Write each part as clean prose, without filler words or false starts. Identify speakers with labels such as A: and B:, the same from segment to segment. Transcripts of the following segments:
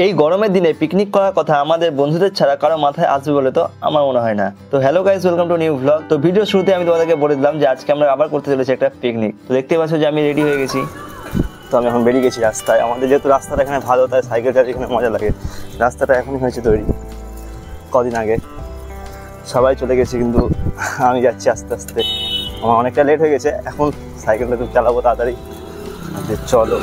A: এই গরমের দিনে পিকনিক করার কথা আমাদের বন্ধুদের ছাড়া কারো মাথায় আসবে বলে তো আমার মনে হয় না। তো hello guys, welcome to new blog. তো ভিডিও শুরুতে আমি তোমাদেরকে বলে দিলাম যে আজকে আমরা আবার করতে চলেছি একটা পিকনিক। তো দেখতে পাচ্ছ যে আমি রেডি হয়ে গেছি। তো আমি এখন বেরিয়ে গেছি রাস্তায়। আমাদের যেহেতু রাস্তাটা এখানে ভালো, তাই সাইকেল চালিয়ে এখানে মজা লাগে। রাস্তাটা এখনই হয়েছে তৈরি, কদিন আগে। সবাই চলে গেছে কিন্তু আমি যাচ্ছি আস্তে আস্তে। আমার অনেকটা লেট হয়ে গেছে, এখন সাইকেলটা একটু চালাবো তাড়াতাড়ি। চলো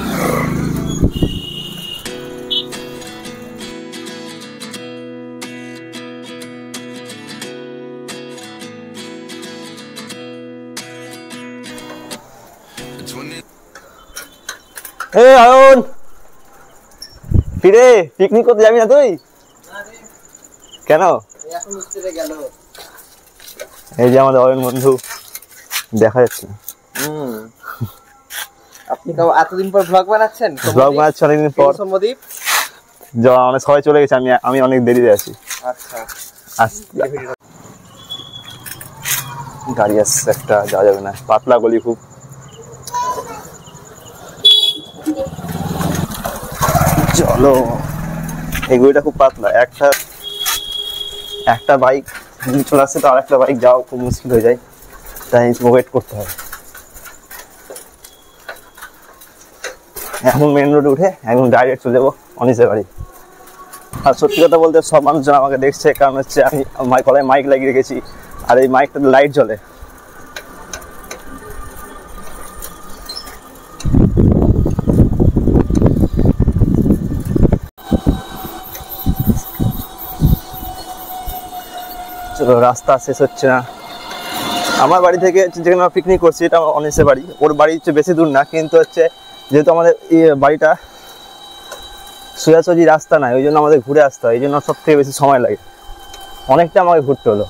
A: আয়ন, ফিরে পিকনিক করতে যাবি না তুই? কেন? এই যে আমাদের অয়ন বন্ধু দেখা যাচ্ছে।
B: আপনি এতদিন পর ব্লগ বানাচ্ছেন?
A: ব্লগ বানাচ্ছি অনেকদিন পর।
B: সমদীপ
A: অনেক সবাই চলে গেছে, আমি অনেক দেরিতে আছি।
B: আচ্ছা,
A: গাড়ি আসছে একটা, যাওয়া যাবে না, পাতলা গলি খুব। চলো, এই গলিটা খুব পাতলা। একটা বাইক চলে আসছে, তো আর একটা বাইক যাওয়া খুব মুশকিল হয়ে যায়, তাই ওয়েট করতে হবে। এখন মেন রোডে উঠে একদম ডাইরেক্ট চলে যাবো অনিসের বাড়ি। আর সত্যি কথা বলতে সব মানুষজন আমাকে দেখছে, কারণ হচ্ছে আমি গলায় মাইক লাগিয়ে রেখেছি, আর এই মাইকটাতে লাইট জ্বলে। চলো, রাস্তা শেষ হচ্ছে না। আমার বাড়ি থেকে যেখানে আমরা পিকনিক করছি, এটা আমার অনিসের বাড়ি। ওর বাড়ি হচ্ছে বেশি দূর না, কিন্তু হচ্ছে যেহেতু আমাদের বাড়িটা সোজাসুজি রাস্তা নাই, ওই জন্য আমাদের ঘুরে আসতে হয়। এই জন্য সব থেকে বেশি সময় লাগে, অনেকটা আমাকে ঘুরতে হলো।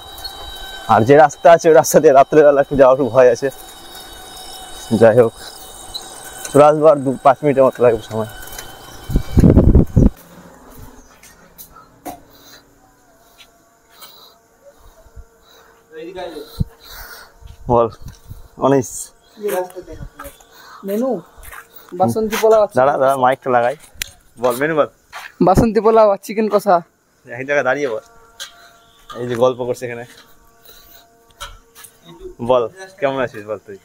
A: আর যে রাস্তা আছে ওই রাস্তা দিয়ে রাত্রেবেলা একটু যাওয়ার খুব ভয় আছে। যাই হোক, চলে আসবো আর 5 মিনিটের মতো লাগবে সময়। বল অনিস,
B: মেনু বাসন্তী পোলাও।
A: দাঁড়া মাইকটা লাগাই। বল মেনু বল।
B: বাসন্তী পোলাও আর চিকেন কষা।
A: এই জায়গায় দাঁড়িয়ে বল, এই যে গল্প করছে এখানে। বল কেমন আছিস বল তুই?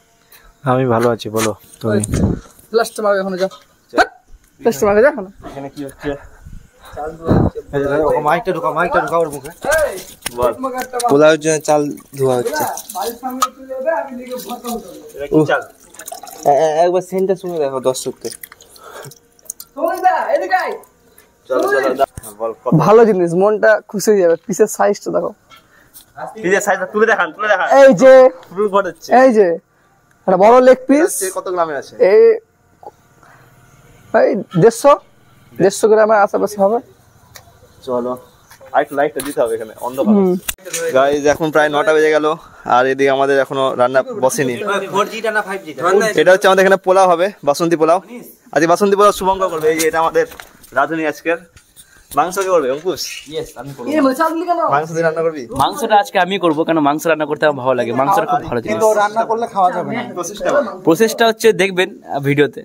C: আমি ভালো আছি, বলো তুমি।
B: লাস্ট মার্কে এখনো যাও, লাস্ট মার্কে যাও এখনো।
A: এখানে কি হচ্ছে?
C: মাইকটা ঢোকা ওর মুখে।
A: বল।
C: পোলাওর জন্য চাল ধোয়া হচ্ছে।
A: এটা কি চাল?
C: একবার সেন্টার শুনে দেখো দর্শককে।
A: চলো বল।
B: ভালো জিনিস, মনটা খুশি হয়ে যাবে। পিসের সাইজটা দেখো,
A: পিসের সাইজটা তুলে দেখান।
B: এই যে
A: ফুল ফটাচ্ছে।
B: এই যে একটা বড় লেগ পিস।
A: কত গ্রামে আছে?
B: এই 150 গ্রামের আশেপাশে হবে।
A: চলো, আরেকটু লাইটটা দিতে হবে, এখানে অন্ধকার। গাইস এখন প্রায় 9টা বেজে গেল, আর এদিকে আমাদের এখনো রান্না বসেনি।
C: 4G না 5G?
A: এটা হচ্ছে আমাদের এখানে পোলাও হবে, বাসন্তী পোলাও। আজকে বাসন্তী পোলাও শুভঙ্কর করবে। এই যে এটা আমাদের রাঁধুনি আজকের। মাংস কে করবে? অঙ্কুশ।
D: ইয়েস, আমি করব।
A: মাংস দিয়ে রান্না করবি?
D: মাংসটা আজকে আমি করব, কারণ মাংস রান্না করতে আমার ভালো লাগে। মাংসটা খুব ভালো জিনিস।
C: কিন্তু রান্না করলে খাওয়া যাবে না।
D: প্রসেসটা হচ্ছে দেখবেন ভিডিওতে,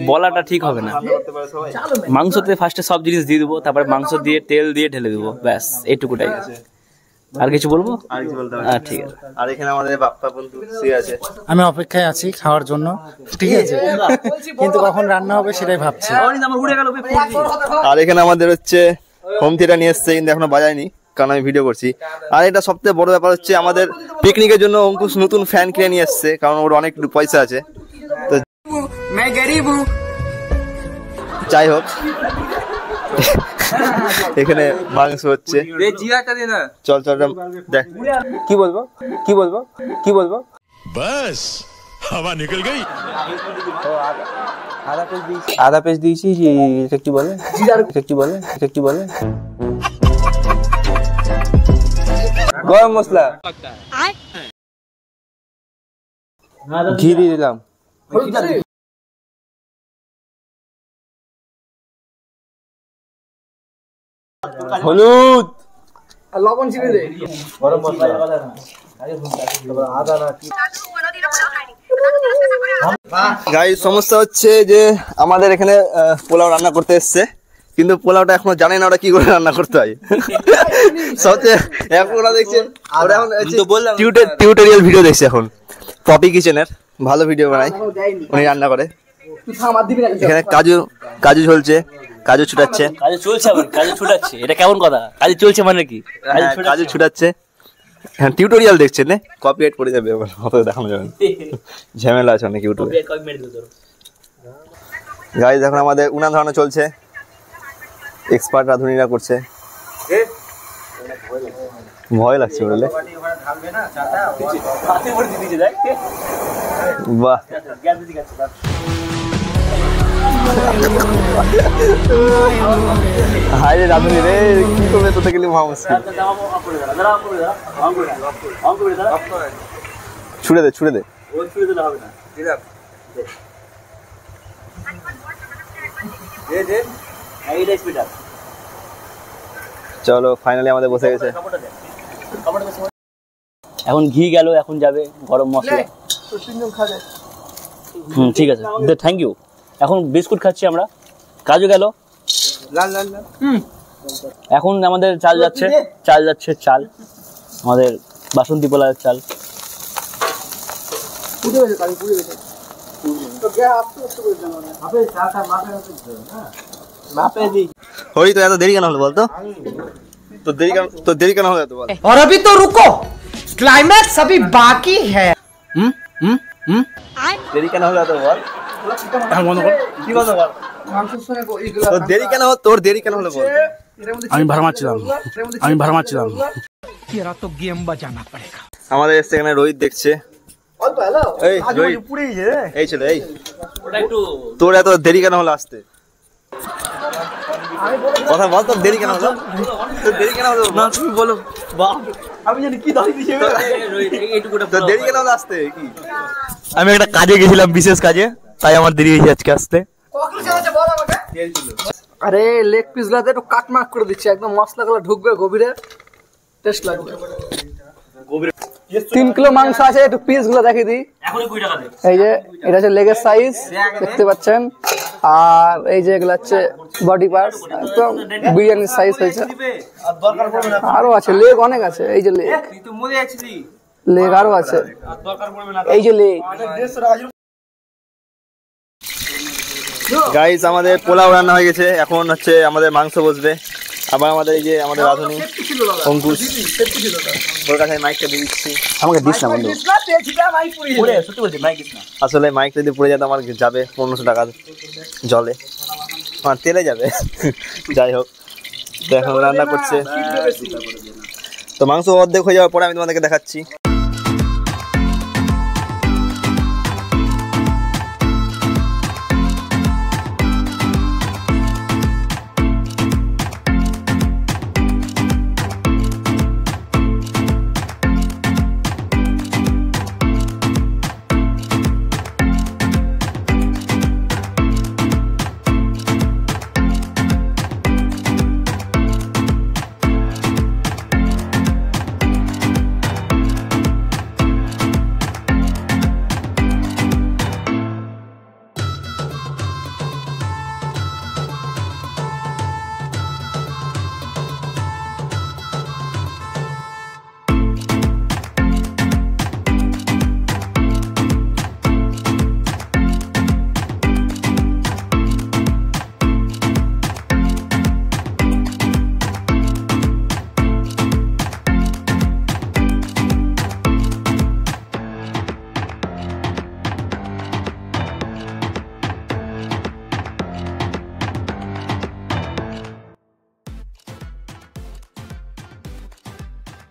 D: বলাটা ঠিক হবে না। মাংসতে ফার্স্টে সব জিনিস দিয়ে দেবো, তারপরে মাংস দিয়ে তেল দিয়ে ঢেলে দেবো, ব্যাস এইটুকুটাই। আর কিছু বলবো?
A: আর কিছু বলতে হবে?
D: ঠিক আছে।
A: আর এখানে আমাদের বাপ্পা বন্ধু শুয়ে আছে।
C: আমি অপেক্ষায় আছি খাওয়ার জন্য, ঠিক আছে, কিন্তু কখন রান্না হবে সেটাই ভাবছি।
A: আর এখানে আমাদের হচ্ছে হোম থিয়েটার নিয়ে এসছে, কিন্তু এখনো বাজায়নি, কারণ আমি ভিডিও করছি। আর এটা সবথেকে বড় ব্যাপার হচ্ছে আমাদের পিকনিকের জন্য অঙ্কুশ নতুন ফ্যান কিনে নিয়ে এসছে, কারণ ওর অনেক পয়সা আছে। তো যাই হোক, এখানে মাংস হচ্ছে। চল দেখ কি বলবো।
E: बस हवा निकल गई।
C: আদা পেস্ট দিয়েছি। এটা কি বলে গরম মশলা, ঘি দিয়ে দিলাম। হলুদ,
B: লবণ চিনি দে।
C: গরম মশলা, আদা না কি।
A: গাইস সমস্যা হচ্ছে যে আমাদের এখানে পোলাও রান্না করতে এসছে, কিন্তু পোলাওটা এখনো জানে না ওরা কি করে রান্না করতে হয়। সবচেয়ে এখন ওরা দেখছে, ওরা এখন টিউটোরিয়াল ভিডিও দেখছে এখন। পপি কিচেনের ভালো ভিডিও বানায়, উনি রান্না করে। এখানে কাজু ঝলছে, কাজু ছুটাচ্ছে।
D: কাজে চলছে, আবার কাজে ছুটাচ্ছে, এটা কেমন কথা? কাজে চলছে মানে কি?
A: কাজু ছুটাচ্ছে। হ্যাঁ, টিউটোরিয়াল দেখছেন না, কপিরাইট করে যাবে, দেখানো যাবে না, ঝামেলা আছে অনেক ইউটিউবে। গাইস এখন আমাদের উনান ধরানো চলছে, এক্সপার্ট রাঁধুনিরা করছে। ভয় লাগছে বললে, বাহ হাই রে রাঁধুনি রে, কি করবে তোতে গেলে মহা মুশকিল। ছুড়ে দে, ছুড়ে দে। চলো ফাইনালি আমাদের বসে গেছে।
D: এখন ঘি গেল, এখন যাবে গরম মশলা। ঠিক আছে, থ্যাংক ইউ। এখন বিস্কুট খাচ্ছি আমরা, কাজু গেল। এখন আমাদের চাল যাচ্ছে, চাল আমাদের বাসন্তী পোলাওয়ের চাল।
A: হরি তো এত দেরি কেন হলো বলতো? তো দেরি কেন হলো এত বল?
B: और अभी तो रुको, क्लाइमैक्स अभी बाकी है।
A: দেরি কেন হলো এত বল? কি বলতো বল? তোর দেরি কেন হলো? তোর দেরি কেন হলো বল?
C: আমি ভাড়া মারছিলাম।
B: तेरा तो गेम बजाना पड़ेगा।
A: আমাদের এসে এখানে রোহিত দেখছে। এই রোহিত, এই ছেলে, এই তোর এত দেরি কেন হলো আসতে? কথা বল, তোর দেরি কেন হলো? তোর দেরি কেন হলো না, তুমি বলো। আমি জানি কি দাঁড়িয়ে দিয়েছে, তোর দেরি কেন হলো আসতে? কি
F: আমি একটা কাজে গেছিলাম, বিশেষ কাজে, তাই আমার দেরি হয়েছে আজকে আসতে।
B: আরে লেগ পিস গুলাতে একটু কাট মার্ক করে দিচ্ছি, একদম মশলা গুলো ঢুকবে গভীরে, টেস্ট লাগবে। 3 কিলো মাংস আছে, একটু পিস গুলো দেখিয়ে দিই। এই যে এটা হচ্ছে লেগের সাইজ, দেখতে পাচ্ছেন। আর এই যে এগুলো হচ্ছে বডি পার্টস, একদম বিরিয়ানির সাইজ হয়েছে। আরো আছে, লেগ অনেক আছে। এই যে লেগ আরো আছে, এই যে লেগ।
A: গাইস আমাদের পোলাও রান্না হয়ে গেছে, এখন হচ্ছে আমাদের মাংস বসবে। আবার আমাদের এই যে আমাদের রাঁধুনি অঙ্কুশ, ওর কাছে মাইকটা দিয়ে দিচ্ছি। আমাকে দিস না বন্ধু, আসলে মাইক যদি পড়ে যেত আমার যাবে 1500 টাকা জলে, আমার তেলে যাবে। যাই হোক, তো এখন রান্না করছে। তো মাংস অর্ধেক হয়ে যাওয়ার পরে আমি তোমাদেরকে দেখাচ্ছি।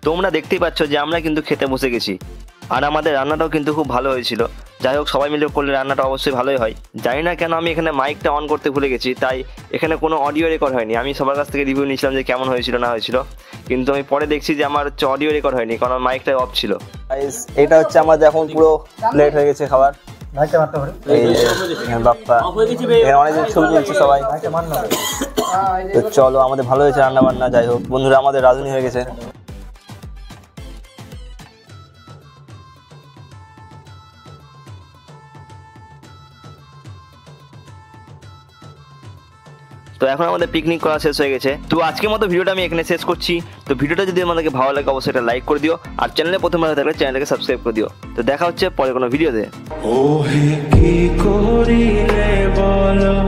A: তোমরা দেখতেই পাচ্ছ যে আমরা কিন্তু খেতে বসে গেছি, আর আমাদের রান্নাটাও কিন্তু খুব ভালো হয়েছিল। যাই হোক, সবাই মিলে করলে রান্নাটা অবশ্যই ভালোই হয়। জানি না কেন আমি এখানে মাইকটা অন করতে ভুলে গেছি, তাই এখানে কোনো অডিও রেকর্ড হয়নি। আমি সবার কাছ থেকে রিভিউ নিয়েছিলাম যে কেমন হয়েছিল না হয়েছিল, কিন্তু আমি পরে দেখছি যে আমার হচ্ছে অডিও রেকর্ড হয়নি, কারণ মাইকটা অফ ছিল। এটা হচ্ছে আমাদের এখন পুরো প্লেট হয়ে গেছে খাবার। বাপ্পা অনেকদিন ছবি তুলছে সবাই। তো চলো, আমাদের ভালো হয়েছে রান্না বান্না। যাই হোক বন্ধুরা, আমাদের রাঁধুনি হয়ে গেছে। তো এখন আমাদের পিকনিক করা শেষ হয়ে গেছে। তো আজকের মতো ভিডিওটা আমি এখানে শেষ করছি। তো ভিডিওটা যদি আমাদেরকে ভালো লাগে অবশ্যই এটা লাইক করে দিও, আর চ্যানেলে প্রথমবার হয়ে থাকলে চ্যানেলটাকে সাবস্ক্রাইব করে দিও। তো দেখা হচ্ছে পরে কোনো ভিডিওতে।
G: ও হে কি করিলে বলো